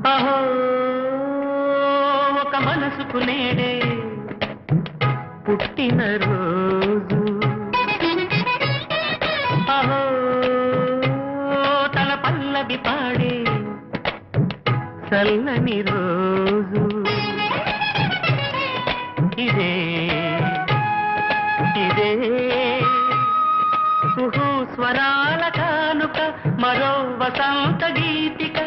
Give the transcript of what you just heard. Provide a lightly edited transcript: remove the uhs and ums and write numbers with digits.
అహో ఒక మనసుకు నేడే పుట్టిన రోజు అహో తన పల్లవి పాడే చల్లని రోజు ఇదే ఇదే కుహు స్వరాల కానుక మరో వసంత గీతిక